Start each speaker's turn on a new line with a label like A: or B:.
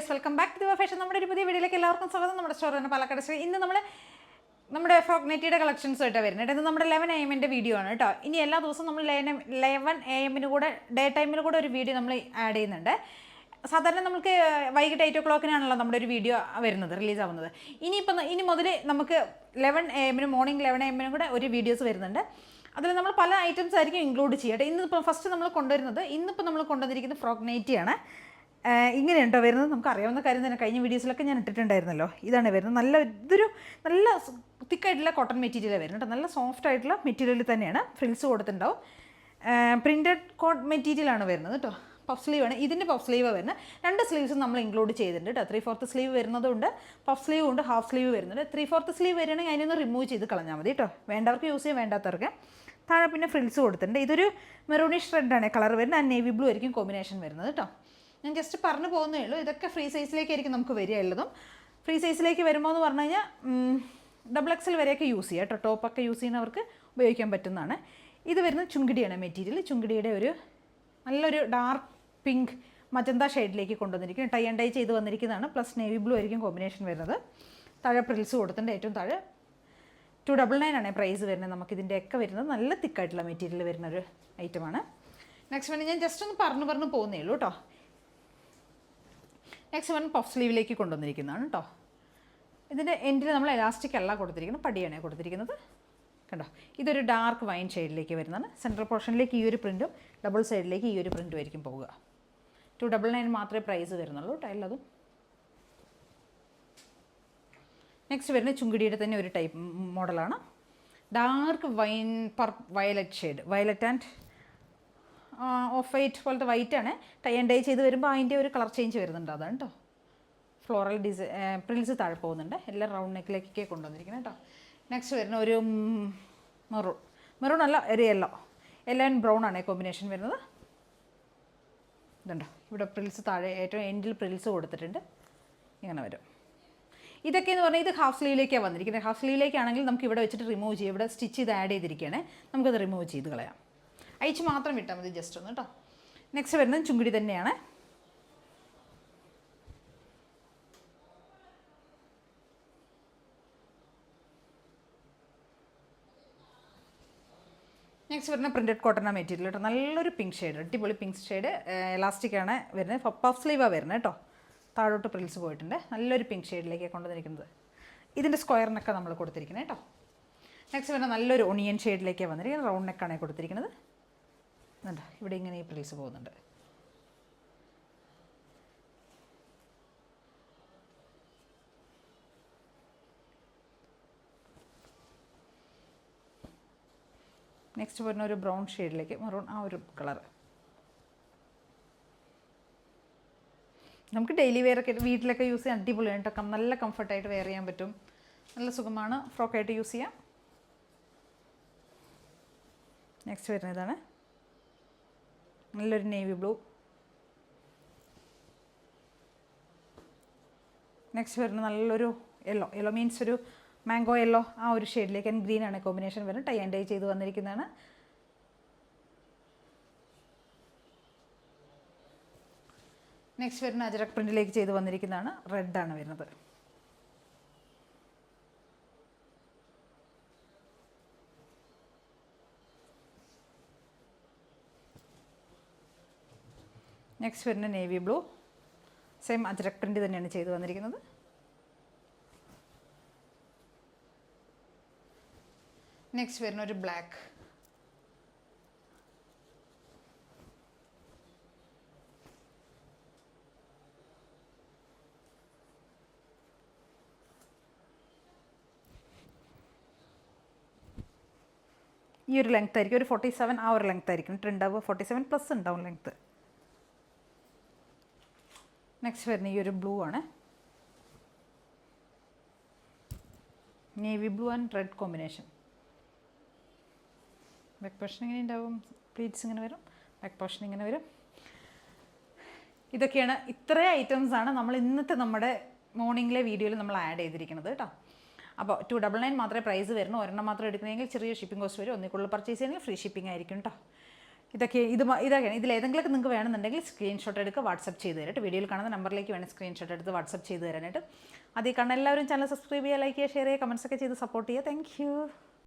A: Viewers, welcome back to ദിവ fashion. നമ്മുടെ ഒരു പുതിയ വീഡിയോയിലേക്ക് എല്ലാവർക്കും സ്വാഗതം. നമ്മുടെ സ്റ്റോർ തന്നെ പാലക്കാട്. ഇന്ന് നമ്മുടെ ഫ്രോക്ക് നെറ്റിയുടെ കളക്ഷൻസ് ആയിട്ടാണ് വരുന്നത്. ഇത് നമ്മുടെ 11 AM വീഡിയോ ആണ് കേട്ടോ. ഇനി എല്ലാ ദിവസവും നമ്മൾ 11 AM കൂടെ ഡേ ടൈമിൽ കൂടെ ഒരു വീഡിയോ നമ്മൾ ആഡ് ചെയ്യുന്നുണ്ട്. സാധാരണ നമുക്ക് വൈകിട്ട് 8 o'clock നമ്മുടെ ഒരു വീഡിയോ വരുന്നത്, റിലീസ് ആവുന്നത്. ഇനി മുതൽ നമുക്ക് 11 AM മോർണിംഗ് 11 AM കൂടെ ഒരു വീഡിയോസ് വരുന്നുണ്ട്. അതിൽ നമ്മൾ പല ഐറ്റംസ് ആയിരിക്കും ഇൻക്ലൂഡ് ചെയ്യട്ടെ. ഇന്നിപ്പോൾ ഫസ്റ്റ് നമ്മൾ കൊണ്ടുവന്നിരിക്കുന്നത് ഫ്രോക്ക് നൈറ്റിയാണ്. ഇങ്ങനെയുണ്ടോ വരുന്നത്? നമുക്ക് അറിയാവുന്ന കാര്യം തന്നെ, കഴിഞ്ഞ വീഡിയോസിലൊക്കെ ഞാൻ ഇട്ടിട്ടുണ്ടായിരുന്നല്ലോ. ഇതാണ് വരുന്നത്. ഇതൊരു നല്ല തിക്കായിട്ടുള്ള കോട്ടൺ മെറ്റീരിയലാണ് വരുന്നത്. നല്ല സോഫ്റ്റ് ആയിട്ടുള്ള മെറ്റീരിയൽ തന്നെയാണ്. ഫ്രിൽസ് കൊടുത്തിട്ടുണ്ടാവും. പ്രിൻറ്റഡ് കോട്ട് മെറ്റീരിയലാണ് വരുന്നത് കേട്ടോ. പഫ് സ്ലീവാണ്. ഇതിൻ്റെ പഫ് സ്ലീവാണ് വരുന്നത്. 2 സ്ലീവ്സും നമ്മൾ ഇൻക്ലൂഡ് ചെയ്തിട്ടുണ്ട് കേട്ടോ. 3/4 സ്ലീവ് വരുന്നതുകൊണ്ട് പഫ് സ്ലീവും ഉണ്ട്, ഹാഫ് സ്ലീവ് വരുന്നുണ്ട്. 3/4 സ്ലീവ് വരികയാണെങ്കിൽ അതിനൊന്ന് റിമൂവ് ചെയ്ത് കളഞ്ഞാൽ മതി കേട്ടോ. വേണ്ടവർക്ക് യൂസ് ചെയ്യാൻ, വേണ്ടാത്തവർക്ക്. താഴെ പിന്നെ ഫ്രിൽസ് കൊടുത്തിട്ടുണ്ട്. ഇതൊരു മെറൂണിഷ് റെഡാണ് കളർ വരുന്നത്. ആ നേവി ബ്ലൂ ആയിരിക്കും കോമ്പിനേഷൻ വരുന്നത് കേട്ടോ. ഞാൻ ജസ്റ്റ് പറഞ്ഞു പോകുന്നേ ഉള്ളൂ. ഇതൊക്കെ ഫ്രീ സൈസിലേക്കായിരിക്കും നമുക്ക് വരിക ഉള്ളതും. ഫ്രീ സൈസിലേക്ക് വരുമ്പോൾ എന്ന് പറഞ്ഞു കഴിഞ്ഞാൽ XXL വരെയൊക്കെ യൂസ് ചെയ്യാം കേട്ടോ. ടോപ്പൊക്കെ യൂസ് ചെയ്യുന്നവർക്ക് ഉപയോഗിക്കാൻ പറ്റുന്നതാണ്. ഇത് വരുന്നത് ചുങ്കിടിയാണ് മെറ്റീരിയൽ. ചുങ്കിടിയുടെ ഒരു നല്ലൊരു ഡാർക്ക് പിങ്ക് മജന്ത ഷെയ്ഡിലേക്ക് കൊണ്ടുവന്നിരിക്കുന്നത്. ടൈ ആൻഡ് ഡൈ ചെയ്ത് വന്നിരിക്കുന്നതാണ്. പ്ലസ് നേവി ബ്ലൂ ആയിരിക്കും കോമ്പിനേഷൻ വരുന്നത്. താഴെ പ്രിൽസ് കൊടുത്തിട്ടുണ്ട്. ഏറ്റവും താഴെ 299 ആണ് പ്രൈസ് വരുന്നത്. നമുക്കിതിൻ്റെയൊക്കെ വരുന്നത് നല്ല തിക്കായിട്ടുള്ള മെറ്റീരിയൽ വരുന്നൊരു ഐറ്റമാണ്. നെക്സ്റ്റ് വൺ ഞാൻ ജസ്റ്റ് ഒന്ന് പറഞ്ഞു പോകുന്നേ ഉള്ളൂ കേട്ടോ. നെക്സ്റ്റ് വൺ പഫ് സ്ലീവിലേക്ക് കൊണ്ടുവന്നിരിക്കുന്നതാണ് കേട്ടോ. ഇതിൻ്റെ എൻഡിൽ നമ്മൾ എലാസ്റ്റിക് അല്ല കൊടുത്തിരിക്കുന്നത്, പടിയാണ് കൊടുത്തിരിക്കുന്നത് കണ്ടോ. ഇതൊരു ഡാർക്ക് വൈൻ ഷെയ്ഡിലേക്ക് വരുന്നതാണ്. സെൻട്രൽ പോർഷനിലേക്ക് ഈ ഒരു പ്രിൻറ്റും ഡബിൾ സൈഡിലേക്ക് ഈ ഒരു പ്രിൻറ്റും ആയിരിക്കും പോവുക. 299 മാത്രമേ പ്രൈസ് വരുന്നുള്ളൂ കേട്ടോ എല്ലാതും. നെക്സ്റ്റ് വരുന്നത് ചുങ്കിടിയുടെ തന്നെ ഒരു ടൈപ്പ് മോഡലാണ്. Dark violet shade, violet and of white പോലത്തെ വൈറ്റാണ്. ടൈ ആൻഡ് ഡൈ ചെയ്ത് വരുമ്പോൾ അതിൻ്റെ ഒരു കളർ ചേഞ്ച് വരുന്നുണ്ട്. അതാണ് കേട്ടോ. ഫ്ലോറൽ പ്രിൽസ് താഴെ പോകുന്നുണ്ട്. എല്ലാം റൗണ്ട് നെക്കിലേക്കൊക്കെ കൊണ്ടുവന്നിരിക്കുന്നത് കേട്ടോ. നെക്സ്റ്റ് വരുന്ന ഒരു മെറൂൺ അല്ല, ഒരു യെല്ലോ ആൻഡ് ബ്രൗൺ ആണ് കോമ്പിനേഷൻ വരുന്നത്. ഇതുണ്ടോ, ഇവിടെ പ്രിൽസ് താഴെ ഏറ്റവും എൻഡിൽ പ്രിൽസ് കൊടുത്തിട്ടുണ്ട്. ഇങ്ങനെ വരും. ഇതൊക്കെ എന്ന് പറഞ്ഞാൽ ഇത് ഹാഫ് സ്ലീവിലേക്കാണ് വന്നിരിക്കുന്നത്. ഹാഫ് സ്ലീവിലേക്കാണെങ്കിൽ നമുക്ക് ഇവിടെ വെച്ചിട്ട് റിമൂവ് ചെയ്യാം. ഇവിടെ സ്റ്റിച്ച് ചെയ്ത് ആഡ് ചെയ്തിരിക്കുകയാണ്. നമുക്കത് റിമൂവ് ചെയ്ത് കളയാം. അയച്ച് മാത്രം വിട്ടാൽ മതി, ജസ്റ്റ് ഒന്ന് കേട്ടോ. നെക്സ്റ്റ് വരുന്നത് ചുങ്കിടി തന്നെയാണ്. നെക്സ്റ്റ് വരുന്ന പ്രിൻറ്റഡ് കോട്ടൺ മെറ്റീരിയൽ കേട്ടോ. നല്ലൊരു പിങ്ക് ഷെയ്ഡ്, അടിപൊളി പിങ്ക് ഷെയ്ഡ്. എലാസ്റ്റിക്കാണ് വരുന്നത്. പഫ് സ്ലീവാണ് വരുന്നത് കേട്ടോ. താഴോട്ട് പ്രിൽസ് പോയിട്ടുണ്ട്. നല്ലൊരു പിങ്ക് ഷെയ്ഡിലേക്കാണ് കൊണ്ടുവന്നിരിക്കുന്നത്. ഇതിൻ്റെ സ്ക്വയറിനൊക്കെ നമ്മൾ കൊടുത്തിരിക്കുന്നത് കേട്ടോ. നെക്സ്റ്റ് വരുന്ന നല്ലൊരു ഒണിയൻ ഷെയ്ഡിലേക്കാണ് വന്നിരിക്കുന്നത്. റൗണ്ട് നെക്കാണ് കൊടുത്തിരിക്കുന്നത്. എന്താ ഇവിടെ ഇങ്ങനെ ഈ പ്രിൽസ് പോകുന്നുണ്ട്. നെക്സ്റ്റ് വരുന്ന ഒരു ബ്രൗൺ ഷെയ്ഡിലേക്ക്, മെറൂൺ ആ ഒരു കളർ. നമുക്ക് ഡെയിലി വെയറൊക്കെ വീട്ടിലൊക്കെ യൂസ് ചെയ്യാൻ അടിപൊളിയാണ് കേട്ടോ. നല്ല കംഫർട്ടായിട്ട് വെയർ ചെയ്യാൻ പറ്റും. നല്ല സുഖമാണ്. ഫ്രോക്കായിട്ട് യൂസ് ചെയ്യാം. നെക്സ്റ്റ് വരുന്നതാണ് നല്ലൊരു നേവി ബ്ലൂ. നെക്സ്റ്റ് വരുന്നത് നല്ലൊരു യെല്ലോ മീൻസ് ഒരു മാംഗോ യെല്ലോ ആ ഒരു ഷെയ്ഡിലേക്ക്. ആൻഡ് ഗ്രീൻ ആണ് കോമ്പിനേഷൻ വരുന്നത്. ടൈ ആൻഡ് ഡൈ ചെയ്ത് വന്നിരിക്കുന്നതാണ്. നെക്സ്റ്റ് വരുന്ന അജറക് പ്രിൻറ്റിലേക്ക് ചെയ്ത് വന്നിരിക്കുന്നതാണ്. റെഡാണ് വരുന്നത്. നെക്സ്റ്റ് വരുന്ന navy blue. Same ajrak print തന്നെയാണ് ചെയ്ത് വന്നിരിക്കുന്നത്. നെക്സ്റ്റ് വരുന്ന ഒരു ബ്ലാക്ക്. ഈ ഒരു ലെങ്ത് ആയിരിക്കും, ഒരു 47 ആ ഒരു ലെങ്ത് ആയിരിക്കും ഉണ്ടാവുക. 47 പ്ലസ് ഉണ്ടാവും ലെങ്ത്ത്. നെക്സ്റ്റ് വരുന്ന ഈ ഒരു ബ്ലൂ ആണ്. Navy blue and red combination. Back portion ഇങ്ങനെ ഉണ്ടാവും. പ്ലീറ്റ്സ് ഇങ്ങനെ വരും. ബാക്ക് പോർഷൻ ഇങ്ങനെ വരും. ഇതൊക്കെയാണ്, ഇത്രയും ഐറ്റംസാണ് നമ്മൾ ഇന്നത്തെ നമ്മുടെ മോർണിംഗിലെ വീഡിയോയിൽ നമ്മൾ ആഡ് ചെയ്തിരിക്കുന്നത് കേട്ടോ. അപ്പോൾ 299 മാത്രമേ പ്രൈസ് വരുന്നു. ഒരെണ്ണം മാത്രം എടുക്കുന്നതെങ്കിൽ ചെറിയ ഷിപ്പിംഗ് കോസ്റ്റ് വരും. ഒന്നിക്കുള്ളിൽ പർച്ചേസ് ചെയ്യണമെങ്കിൽ ഫ്രീ ഷിപ്പിംഗ് ആയിരിക്കും കേട്ടോ. ഇതൊക്കെയാണ് ഇതിലേതെങ്കിലുമൊക്കെ നിങ്ങൾക്ക് വേണമെന്നുണ്ടെങ്കിൽ സ്ക്രീൻഷോട്ട് എടുക്കുക, വാട്സപ്പ് ചെയ്ത് തരാം. വീഡിയോയിൽ കാണുന്ന നമ്പറിലേക്ക് വേണം സ്ക്രീൻഷോട്ട് എടുത്ത് വാട്സപ്പ് ചെയ്ത് തരാനായിട്ട്. അതിൽ കാണുന്ന എല്ലാവരും ചാനൽ സബ്സ്ക്രൈബ് ചെയ്യുക, ലൈക്ക് ചെയ്യുക, ഷെയർ ചെയ്യുക, കമൻസ് ഒക്കെ ചെയ്ത് സപ്പോർട്ട് ചെയ്യുക. താങ്ക്